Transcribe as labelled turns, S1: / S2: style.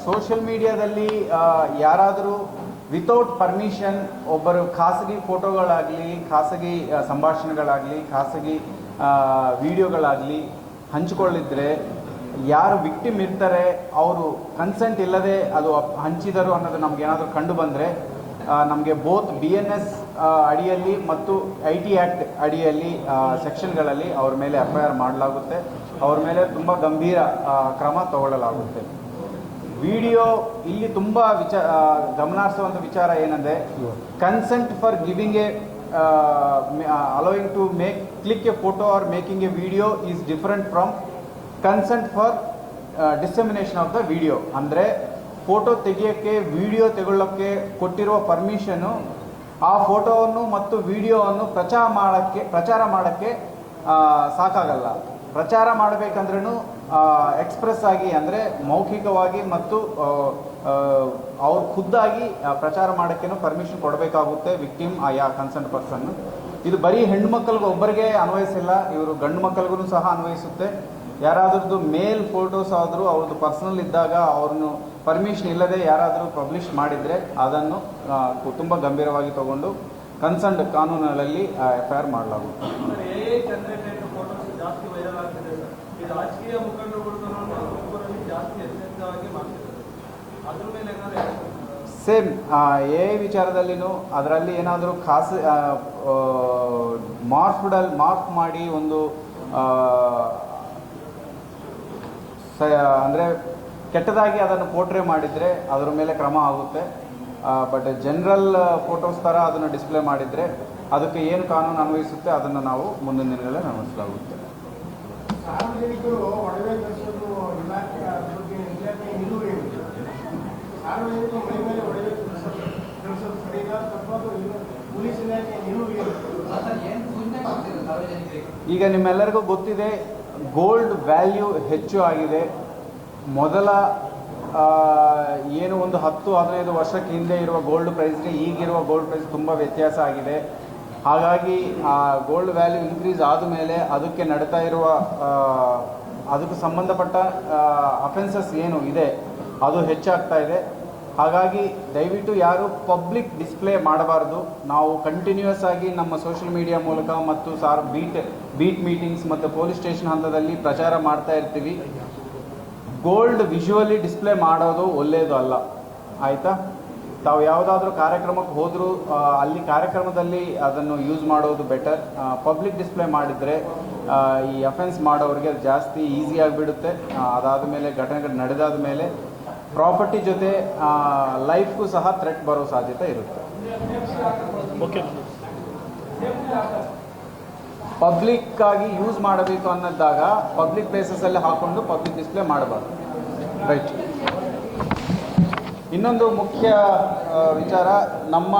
S1: Social ಮೀಡಿಯಾದಲ್ಲಿ ಯಾರಾದರೂ without permission ಒಬ್ಬರು ಖಾಸಗಿ ಫೋಟೋಗಳಾಗಲಿ, ಖಾಸಗಿ ಸಂಭಾಷಣೆಗಳಾಗಲಿ, ಖಾಸಗಿ ವಿಡಿಯೋಗಳಾಗಲಿ ಹಂಚಿಕೊಳ್ಳಿದ್ರೆ ಯಾರು ವಿಕ್ಟಿಮ್ ಇರ್ತಾರೆ ಅವರು ಕನ್ಸೆಂಟ್ ಇಲ್ಲದೆ ಅದು ಹಂಚಿದರು ಅನ್ನೋದು ನಮ್ಗೆ ಏನಾದರೂ ಕಂಡು ಬಂದರೆ ನಮಗೆ ಬೋತ್ BNS ಅಡಿಯಲ್ಲಿ ಮತ್ತು IT ಆ್ಯಕ್ಟ್ ಅಡಿಯಲ್ಲಿ ಸೆಕ್ಷನ್ಗಳಲ್ಲಿ ಅವ್ರ ಮೇಲೆ FIR ಮಾಡಲಾಗುತ್ತೆ. ಅವ್ರ ಮೇಲೆ ತುಂಬ ಗಂಭೀರ ಕ್ರಮ ತಗೊಳ್ಳಲಾಗುತ್ತೆ. ವಿಡಿಯೋ ಇಲ್ಲಿ ತುಂಬ ಗಮನಿಸುವಂಥ ವಿಚಾರ ಏನಂದರೆ, consent for giving A allowing to click a photo or making a video is different from consent for dissemination of the video. ಅಂದರೆ ಫೋಟೋ ತೆಗೆಯೋಕ್ಕೆ, ವಿಡಿಯೋ ತೆಗೊಳ್ಳೋಕ್ಕೆ ಕೊಟ್ಟಿರುವ ಪರ್ಮಿಷನು ಆ ಫೋಟೋವನ್ನು ಮತ್ತು ವಿಡಿಯೋವನ್ನು ಪ್ರಚಾರ ಮಾಡೋಕ್ಕೆ ಸಾಕಾಗಲ್ಲ. ಪ್ರಚಾರ ಮಾಡಬೇಕಂದ್ರೂ ಎಕ್ಸ್ಪ್ರೆಸ್ ಆಗಿ, ಅಂದರೆ ಮೌಖಿಕವಾಗಿ ಮತ್ತು ಅವ್ರು ಖುದ್ದಾಗಿ ಪ್ರಚಾರ ಮಾಡೋಕ್ಕೇನು ಪರ್ಮಿಷನ್ ಕೊಡಬೇಕಾಗುತ್ತೆ ವಿಕ್ಟಿಮ್ ಕನ್ಸರ್ನ್ ಪರ್ಸನ್. ಇದು ಬರೀ ಹೆಣ್ಣು ಮಕ್ಕಳಿಗೆ ಒಬ್ಬರಿಗೆ ಅನ್ವಯಿಸಿಲ್ಲ, ಇವರು ಗಂಡು ಮಕ್ಕಳಿಗೂ ಸಹ ಅನ್ವಯಿಸುತ್ತೆ. ಯಾರಾದ್ರದ್ದು ಮೇಲ್ ಫೋಟೋಸ್ ಆದರೂ ಅವ್ರದ್ದು ಪರ್ಸನಲ್ ಇದ್ದಾಗ ಅವ್ರನ್ನು ಪರ್ಮಿಷನ್ ಇಲ್ಲದೆ ಯಾರಾದರೂ ಪಬ್ಲಿಷ್ ಮಾಡಿದರೆ ಅದನ್ನು ತುಂಬ ಗಂಭೀರವಾಗಿ ತಗೊಂಡು ಕನ್ಸರ್ನ್ಡ್ ಕಾನೂನುಗಳಲ್ಲಿ FIR ಮಾಡಲಾಗುತ್ತೆ. ಸೇಮ್ ವಿಚಾರದಲ್ಲಿನೂ ಅದರಲ್ಲಿ ಏನಾದರೂ ಮಾರ್ಕ್ ಮಾಡಿ ಒಂದು ಅಂದರೆ ಕೆಟ್ಟದಾಗಿ ಅದನ್ನು ಪೋರ್ಟ್ರೇ ಮಾಡಿದರೆ ಅದರ ಮೇಲೆ ಕ್ರಮ ಆಗುತ್ತೆ. ಬಟ್ ಜನರಲ್ ಫೋಟೋಸ್ ಥರ ಅದನ್ನು ಡಿಸ್ಪ್ಲೇ ಮಾಡಿದರೆ ಅದಕ್ಕೆ ಏನು ಕಾನೂನು ಅನ್ವಯಿಸುತ್ತೆ ಅದನ್ನು ನಾವು ಮುಂದಿನ ದಿನಗಳೇ ಅನ್ವಯಿಸಲಾಗುತ್ತೆ.
S2: ಸಾರ್ವಜನಿಕರು ಒಡವೆ ಧರಿಸೋದು ಇಲಾಖೆ ಸಾರ್ವಜನಿಕರು ಮೈ ಮೇಲೆ ಒಡವೆ ಧರಿಸೋದು ಸರಿಯಿಲ್ಲ, ತಪ್ಪದು. ಪೊಲೀಸ್ ಇಲಾಖೆ
S1: ಈಗ ನಿಮ್ಮೆಲ್ಲರಿಗೂ ಗೊತ್ತಿದೆ, ಗೋಲ್ಡ್ ವ್ಯಾಲ್ಯೂ ಹೆಚ್ಚು ಆಗಿದೆ. ಮೊದಲ ಏನು ಒಂದು 10-15 ವರ್ಷಕ್ಕೆ ಹಿಂದೆ ಇರುವ ಗೋಲ್ಡ್ ಪ್ರೈಸ್ಗೆ ಈಗಿರುವ ಗೋಲ್ಡ್ ಪ್ರೈಸ್ ತುಂಬ ವ್ಯತ್ಯಾಸ ಆಗಿದೆ. ಹಾಗಾಗಿ ಆ ಗೋಲ್ಡ್ ವ್ಯಾಲ್ಯೂ ಇನ್ಕ್ರೀಸ್ ಆದಮೇಲೆ ಅದಕ್ಕೆ ನಡೀತಾ ಇರುವ ಅದಕ್ಕೆ ಸಂಬಂಧಪಟ್ಟ ಅಫೆನ್ಸಸ್ ಏನು ಇದೆ ಅದು ಹೆಚ್ಚಾಗ್ತಾ ಇದೆ. ಹಾಗಾಗಿ ದಯವಿಟ್ಟು ಯಾರು ಪಬ್ಲಿಕ್ ಡಿಸ್ಪ್ಲೇ ಮಾಡಬಾರ್ದು. ನಾವು ಕಂಟಿನ್ಯೂಯಸ್ ಆಗಿ ನಮ್ಮ ಸೋಷಿಯಲ್ ಮೀಡಿಯಾ ಮೂಲಕ ಮತ್ತು ಬೀಟ್ ಮೀಟಿಂಗ್ಸ್ ಮತ್ತು ಪೊಲೀಸ್ ಸ್ಟೇಷನ್ ಹಂತದಲ್ಲಿ ಪ್ರಚಾರ ಮಾಡ್ತಾ ಇರ್ತೀವಿ. ಗೋಲ್ಡ್ ವಿಜುವಲಿ ಡಿಸ್ಪ್ಲೇ ಮಾಡೋದು ಒಳ್ಳೆಯದು ಅಲ್ಲ, ಆಯಿತಾ? ತಾವು ಯಾವುದಾದ್ರೂ ಕಾರ್ಯಕ್ರಮಕ್ಕೆ ಹೋದರೂ ಅಲ್ಲಿ ಕಾರ್ಯಕ್ರಮದಲ್ಲಿ ಅದನ್ನು ಯೂಸ್ ಮಾಡೋದು ಬೆಟರ್. ಪಬ್ಲಿಕ್ ಡಿಸ್ಪ್ಲೇ ಮಾಡಿದರೆ ಈ ಅಫೆನ್ಸ್ ಮಾಡೋರಿಗೆ ಜಾಸ್ತಿ ಈಸಿ ಆಗಿಬಿಡುತ್ತೆ. ಅದಾದ ಮೇಲೆ ಘಟನೆಗಳು ನಡೆದಾದ ಮೇಲೆ ಪ್ರಾಪರ್ಟಿ ಜೊತೆ ಲೈಫ್ಗೂ ಸಹ ಥ್ರೆಟ್ ಬರೋ ಸಾಧ್ಯತೆ ಇರುತ್ತೆ. ಪಬ್ಲಿಕ್ ಆಗಿ ಯೂಸ್ ಮಾಡಬೇಕು ಅನ್ನೋದಾಗ ಪಬ್ಲಿಕ್ ಪ್ಲೇಸಸಲ್ಲಿ ಹಾಕ್ಕೊಂಡು ಪಬ್ಲಿಕ್ ಡಿಸ್ಪ್ಲೇ ಮಾಡಬಾರ್ದು. ರೈಟ್. ಇನ್ನೊಂದು ಮುಖ್ಯ ವಿಚಾರ, ನಮ್ಮ